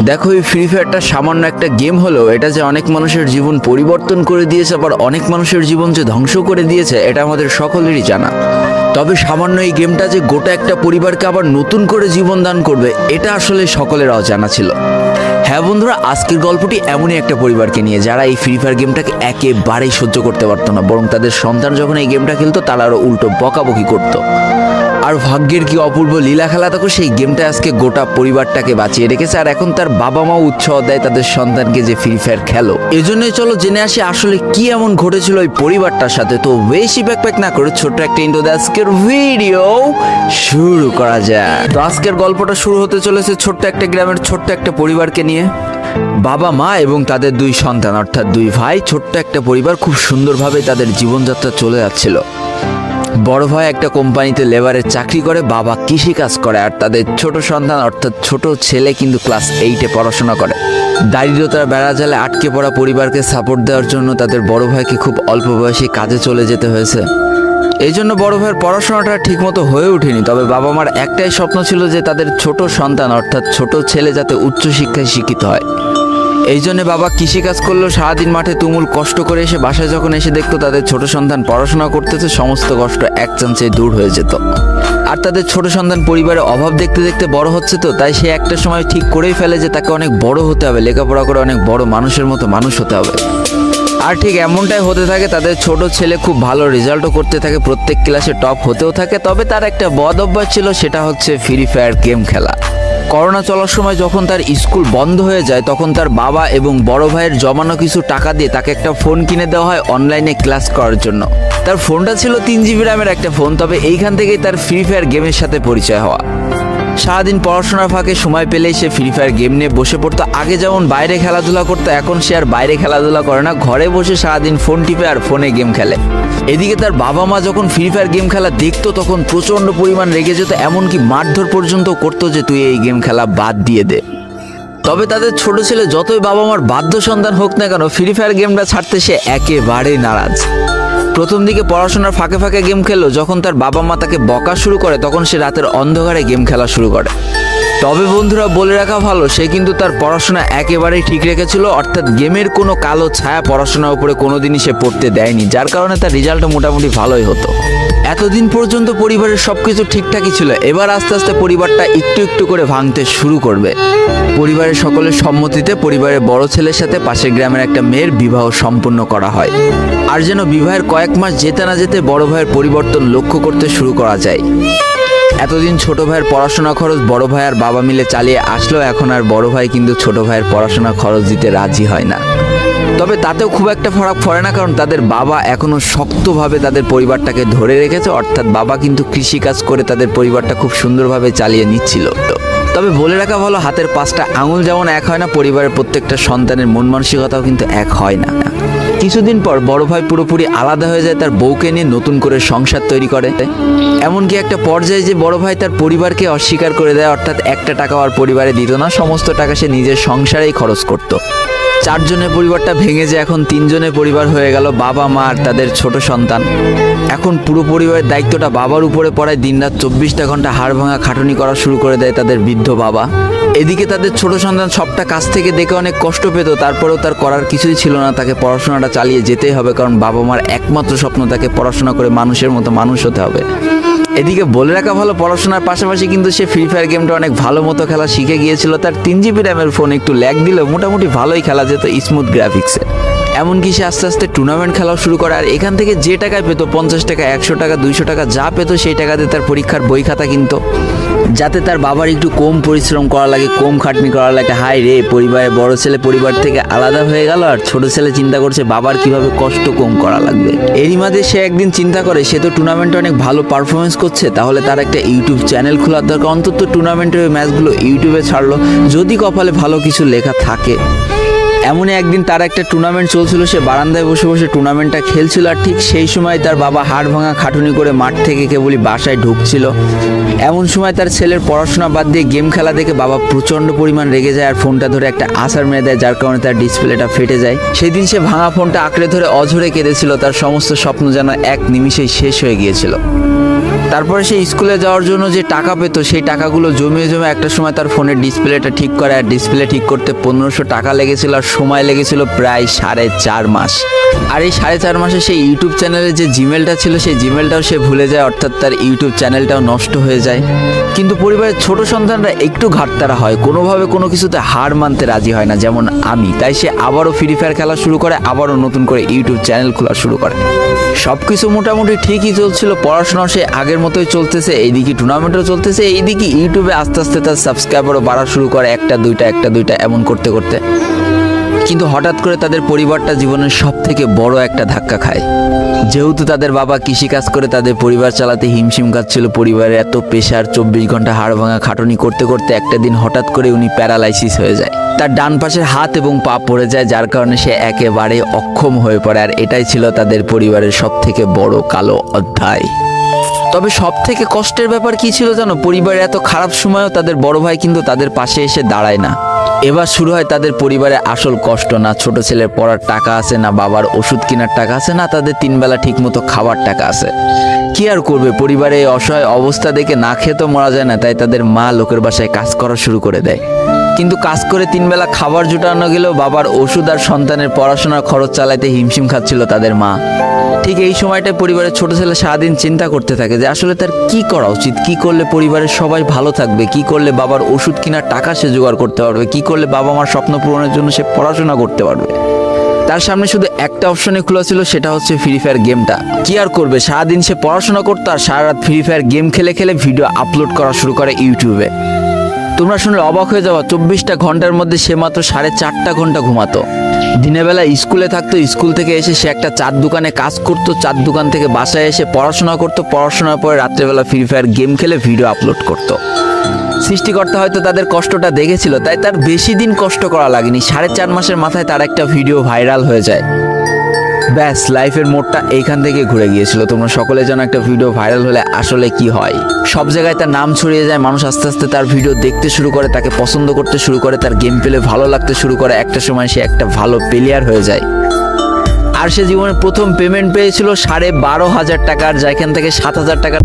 দেখো, এই ফ্রি ফায়ারটা সামান্য একটা গেম হলেও এটা যে অনেক মানুষের জীবন পরিবর্তন করে দিয়েছে, আবার অনেক মানুষের জীবন যে ধ্বংস করে দিয়েছে, এটা আমাদের সকলেরই জানা। তবে সামান্য এই গেমটা যে গোটা একটা পরিবারকে আবার নতুন করে জীবন দান করবে, এটা আসলে সকলের অজানা ছিল। হ্যাঁ বন্ধুরা, আজকের গল্পটি এমনই একটা পরিবারকে নিয়ে যারা এই ফ্রি ফায়ার গেমটাকে একেবারেই সহ্য করতে পারতো না, বরং তাদের সন্তান যখন এই গেমটা খেলতো তারা আরও উল্টো বকাবকি করতো। আর ভাগ্যের কি অপূর্ব লীলা খেলা, তখন সেই গেমটা আজকে গোটা পরিবারটাকে বাঁচিয়ে রেখেছে। আর এখন তার বাবা মাও উৎসাহ দেয় তাদের সন্তানকে যে ফ্রি ফায়ার খেলো। এজন্যই চলো জেনে আসি আসলে কি এমন ঘটেছিল ওই পরিবারটার সাথে। তো বেশি ব্যাকপ্যাক না করে ছোট্ট একটা ইন্ট্রো দিয়ে আজকের ভিডিও শুরু করা যায়। তো আজকের গল্পটা শুরু হতে চলেছে ছোট্ট একটা গ্রামের ছোট্ট একটা পরিবারকে নিয়ে। বাবা মা এবং তাদের দুই সন্তান অর্থাৎ দুই ভাই, ছোট্ট একটা পরিবার, খুব সুন্দরভাবে তাদের জীবনযাত্রা চলে যাচ্ছিল। বড় ভাই একটা কোম্পানিতে লেবারের চাকরি করে, বাবা কৃষিকাজ করে, আর তাদের ছোট সন্তান অর্থাৎ ছোট ছেলে কিন্তু ক্লাস 8-এ পড়াশোনা করে। দারিদ্রতার বেড়াজালে আটকে পড়া পরিবারকে সাপোর্ট দেওয়ার জন্য তাদের বড় ভাইকে খুব অল্প বয়সে কাজে চলে যেতে হয়েছে। এই জন্য বড় ভাইয়ের পড়াশোনাটা ঠিকমতো হয়ে ওঠেনি। তবে বাবা মার একটাই স্বপ্ন ছিল যে তাদের ছোট সন্তান অর্থাৎ ছোট ছেলে যাতে উচ্চশিক্ষায় শিক্ষিত হয়। এই জন্য বাবা কৃষিকাজ করলেও সারাদিন মাঠে তুমুল কষ্ট করে এসে বাসায় যখন এসে দেখতো তাদের ছোট সন্তান পড়াশোনা করতেছে, সমস্ত কষ্ট এক চান্সে দূর হয়ে যেত। আর তাদের ছোট সন্তান পরিবারের অভাব দেখতে দেখতে বড় হচ্ছে, তো তাই সে একটা সময় ঠিক করেই ফেলে যে তাকে অনেক বড় হতে হবে, লেখাপড়া করে অনেক বড় মানুষের মতো মানুষ হতে হবে। আর ঠিক এমনটাই হতে থাকে। তাদের ছোট ছেলে খুব ভালো রেজাল্টও করতে থাকে, প্রত্যেক ক্লাসে টপ হতেও থাকে। তবে তার একটা বদ অভ্যাস ছিল, সেটা হচ্ছে ফ্রি ফায়ার গেম খেলা। করোনা চলার সময় যখন তার স্কুল বন্ধ হয়ে যায়, তখন তার বাবা এবং বড় ভাইয়ের জমানো কিছু টাকা দিয়ে তাকে একটা ফোন কিনে দেওয়া হয় অনলাইনে ক্লাস করার জন্য। তার ফোনটা ছিল 3 GB র্যামের একটা ফোন। তবে এইখান থেকেই তার ফ্রি ফায়ার গেমের সাথে পরিচয় হওয়া। সারাদিন পড়াশোনার ফাঁকে সময় পেলেই সে ফ্রি ফায়ার গেম নিয়ে বসে পড়তো। আগে যেমন বাইরে খেলাধুলা করতো, এখন সে আর বাইরে খেলাধুলা করে না, ঘরে বসে সারাদিন ফোন টিপে আর ফোনে গেম খেলে। এদিকে তার বাবা মা যখন ফ্রি ফায়ার গেম খেলা দেখতো তখন প্রচণ্ড পরিমাণ রেগে যেত, এমনকি মারধর পর্যন্ত করতো যে তুই এই গেম খেলা বাদ দিয়ে দে। তবে তাদের ছোট ছেলে যতই বাবা মার বাধ্য সন্তান হোক না কেন, ফ্রি ফায়ার গেমটা ছাড়তে সে একেবারেই নারাজ। প্রথম দিকে পড়াশোনার ফাঁকে ফাঁকে গেম খেললো, যখন তার বাবা মা তাকে বকা শুরু করে তখন সে রাতের অন্ধকারে গেম খেলা শুরু করে। তবে বন্ধুরা বলে রাখা ভালো, সে কিন্তু তার পড়াশোনা একেবারেই ঠিক রেখেছিল, অর্থাৎ গেমের কোনো কালো ছায়া পড়াশোনার উপরে কোনোদিনই সে পড়তে দেয়নি, যার কারণে তার রেজাল্টও মোটামুটি ভালোই হতো। এতদিন পর্যন্ত পরিবারের সবকিছু ঠিকঠাকই ছিল, এবার আস্তে আস্তে পরিবারটা একটু একটু করে ভাঙতে শুরু করবে। পরিবারের সকলের সম্মতিতে পরিবারের বড় ছেলের সাথে পাশের গ্রামের একটা মেয়ের বিবাহ সম্পন্ন করা হয়। আর যেন বিবাহের কয়েক মাস যেতে না যেতে বড় ভাইয়ের পরিবর্তন লক্ষ্য করতে শুরু করা যায়। এতদিন ছোট ভাইয়ের পড়াশোনা খরচ বড় ভাই আর বাবা মিলে চালিয়ে আসলো, এখন আর বড় ভাই কিন্তু ছোট ভাইয়ের পড়াশোনা খরচ দিতে রাজি হয় না। তবে তাতেও খুব একটা ফারাক পড়ে না, কারণ তাদের বাবা এখনো শক্তভাবে তাদের পরিবারটাকে ধরে রেখেছে, অর্থাৎ বাবা কিন্তু কৃষিকাজ করে তাদের পরিবারটা খুব সুন্দরভাবে চালিয়ে নিচ্ছিল। তবে বলে রাখা ভালো, হাতের 5টা আঙুল যেমন এক হয় না, পরিবারের প্রত্যেকটা সন্তানের মন মানসিকতাও কিন্তু এক হয় না। কিছুদিন পর বড় ভাই পুরোপুরি আলাদা হয়ে যায়, তার বউকে নিয়ে নতুন করে সংসার তৈরি করে। এমনকি একটা পর্যায়ে যে বড় ভাই তার পরিবারকে অস্বীকার করে দেয়, অর্থাৎ একটা টাকাও আর পরিবারে দিত না, সমস্ত টাকা সে নিজের সংসারেই খরচ করত। 4 জনের পরিবারটা ভেঙে যায় এখন 3 জনের পরিবার হয়ে গেল, বাবা মা আর তাদের ছোট সন্তান। এখন পুরো পরিবারের দায়িত্বটা বাবার উপরে পড়ায়, দিনরাত 24টা ঘন্টা হাড় ভাঙা খাটুনি করা শুরু করে দেয় তাদের বৃদ্ধ বাবা। এদিকে তাদের ছোট সন্তান সবটা কাছ থেকে দেখে অনেক কষ্ট পেত, তারপরেও তার করার কিছুই ছিল না, তাকে পড়াশোনাটা চালিয়ে যেতেই হবে, কারণ বাবা মার একমাত্র স্বপ্ন তাকে পড়াশোনা করে মানুষের মতো মানুষ হতে হবে। এদিকে বলে রাখা ভালো, পড়াশোনার পাশাপাশি কিন্তু সে ফ্রি ফায়ার গেমটা অনেক ভালো মতো খেলা শিখে গিয়েছিল। তার 3 GB র্যামের ফোন একটু ল্যাগ দিলেও মোটামুটি ভালোই খেলা যেত স্মুথ গ্রাফিক্সে। এমনকি সে আস্তে আস্তে টুর্নামেন্ট খেলাও শুরু করে। আর এখান থেকে যে টাকায় পেতো, 50 টাকা, 100 টাকা, 200 টাকা যা পেতো, সেই টাকাতে তার পরীক্ষার বই খাতা কিনতো, যাতে তার বাবার একটু কম পরিশ্রম করা লাগে, কম খাটনি করা লাগে। হাই রে, পরিবারের বড় ছেলে পরিবার থেকে আলাদা হয়ে গেল, আর ছোট ছেলে চিন্তা করছে বাবার কিভাবে কষ্ট কম করা লাগবে। এরই মাঝে সে একদিন চিন্তা করে, সে তো টুর্নামেন্টে অনেক ভালো পারফরমেন্স করছে, তাহলে তার একটা ইউটিউব চ্যানেল খোলার দরকার, অন্তত টুর্নামেন্টের ম্যাচগুলো ইউটিউবে ছাড়লো, যদি কপালে ভালো কিছু লেখা থাকে। এমনই একদিন তার একটা টুর্নামেন্ট চলছিল, সে বারান্দায় বসে বসে টুর্নামেন্টটা খেলছিল। আর ঠিক সেই সময় তার বাবা হাড় ভাঙা খাটুনি করে মাঠ থেকে কেবলই বাসায় ঢুকছিল। এমন সময় তার ছেলের পড়াশোনা বাদ দিয়ে গেম খেলা দেখে বাবা প্রচণ্ড পরিমাণ রেগে যায়, আর ফোনটা ধরে একটা আছাড় মেরে দেয়, যার কারণে তার ডিসপ্লেটা ফেটে যায়। সেদিন সে ভাঙা ফোনটা আঁকড়ে ধরে অঝরে কেঁদেছিল, তার সমস্ত স্বপ্ন যেন এক নিমিষেই শেষ হয়ে গিয়েছিল। তারপরে সে স্কুলে যাওয়ার জন্য যে টাকা পেতো সেই টাকাগুলো জমিয়ে জমে একটা সময় তার ফোনের ডিসপ্লেটা ঠিক করে, আর ডিসপ্লে ঠিক করতে 1500 টাকা লেগেছিল, আর সময় লেগেছিল প্রায় 4.5 মাস। আর এই 4.5 মাসে সেই ইউটিউব চ্যানেলে যে জিমেলটা ছিল সেই জিমেলটাও সে ভুলে যায়, অর্থাৎ তার ইউটিউব চ্যানেলটাও নষ্ট হয়ে যায়। কিন্তু পরিবারের ছোট সন্তানরা একটু ঘাটতারা হয়, কোনোভাবে কোনো কিছুতে হার মানতে রাজি হয় না, যেমন আমি। তাই সে আবারও ফ্রি ফায়ার খেলা শুরু করে, আবারও নতুন করে ইউটিউব চ্যানেল খোলা শুরু করে। সব কিছু মোটামুটি ঠিকই চলছিল, পড়াশোনাও সে আগের মতোই চলতেছে, এইদিকে টুর্নামেন্টও চলতেছে, এইদিকে ইউটিউবে আস্তে আস্তে তার সাবস্ক্রাইবারও বাড়া শুরু করে, একটা দুইটা এমন করতে করতে। কিন্তু হঠাৎ করে তাদের পরিবারটা জীবনের সব থেকে বড় একটা ধাক্কা খায়। যেহেতু তাদের বাবা কৃষিকাজ করে তাদের পরিবার চালাতে হিমশিম খাচ্ছিল, পরিবারের এত প্রেশার, 24 ঘন্টা হাড় ভাঙা খাটুনি করতে করতে একটা দিন হঠাৎ করে উনি প্যারালাইসিস হয়ে যায়। তার ডান পাশের হাত এবং পা পড়ে যায়, যার কারণে সে একেবারে অক্ষম হয়ে পড়ে। আর এটাই ছিল তাদের পরিবারের সব থেকে বড় কালো অধ্যায়। তবে সব থেকে কষ্টের ব্যাপার কি ছিল জানো? পরিবারের এত খারাপ সময়ও তাদের বড় ভাই কিন্তু তাদের পাশে এসে দাঁড়ায় না। এবার শুরু হয় তাদের পরিবারে আসল কষ্ট। না ছোট ছেলের পড়ার টাকা আছে, না বাবার ওষুধ কেনার টাকা আছে, না তাদের 3 বেলা ঠিক মতো খাবার টাকা আছে। কি আর করবে, পরিবারে এই অসহায় অবস্থা দেখে না খেয়ে তো মরা যায় না, তাই তাদের মা লোকের বাসায় কাজ করা শুরু করে দেয়। কিন্তু কাজ করে 3 বেলা খাবার জোটানো গেলেও বাবার ওষুধ আর সন্তানের পড়াশোনার খরচ চালাতে হিমশিম খাচ্ছিল তাদের মা। ঠিক এই সময়টায় পরিবারের ছোট ছেলে সারাদিন চিন্তা করতে থাকে যে আসলে তার কি করা উচিত, কি করলে পরিবারের সবাই ভালো থাকবে, কি করলে বাবার ওষুধ কেনার টাকা সে জোগাড় করতে পারবে, কি করলে বাবা মার স্বপ্ন পূরণের জন্য সে পড়াশোনা করতে পারবে। তার সামনে শুধু একটা অপশনে খোলা ছিল, সেটা হচ্ছে ফ্রি ফায়ার গেমটা। কি আর করবে, সারাদিন সে পড়াশোনা করতো আর সারা রাত ফ্রি ফায়ার গেম খেলে খেলে ভিডিও আপলোড করা শুরু করে ইউটিউবে। তোমরা শুনলে অবাক হয়ে যাওয়া, 24টা ঘন্টার মধ্যে সে মাত্র 4.5 ঘন্টা ঘুমাতো। দিনের বেলা স্কুলে থাকতো, স্কুল থেকে এসে সে একটা চার দোকানে কাজ করতো, চার দোকান থেকে বাসায় এসে পড়াশোনা করতো, পড়াশোনার পরে রাত্রেবেলা ফ্রি ফায়ার গেম খেলে ভিডিও আপলোড করতো। সৃষ্টিকর্তা হয়তো তাদের কষ্টটা দেখেছিল, তাই তার বেশি দিন কষ্ট করা লাগেনি। 4.5 মাসের মাথায় তার একটা ভিডিও ভাইরাল হয়ে যায়। ব্যাস, লাইফের মোড়টা এইখান থেকে ঘুরে গিয়েছিল। তোমরা সকলে জানো একটা ভিডিও ভাইরাল হলে আসলে কি হয়। সব জায়গায় তার নাম ছড়িয়ে যায়, মানুষ আস্তে আস্তে তার ভিডিও দেখতে শুরু করে, তাকে পছন্দ করতে শুরু করে, তার গেম প্লে ভালো লাগতে শুরু করে। একটা সময় সে একটা ভালো প্লেয়ার হয়ে যায়। আর সে জীবনের প্রথম পেমেন্ট পেয়েছিল 12,500 টাকার, যেখান থেকে 7,000 টাকার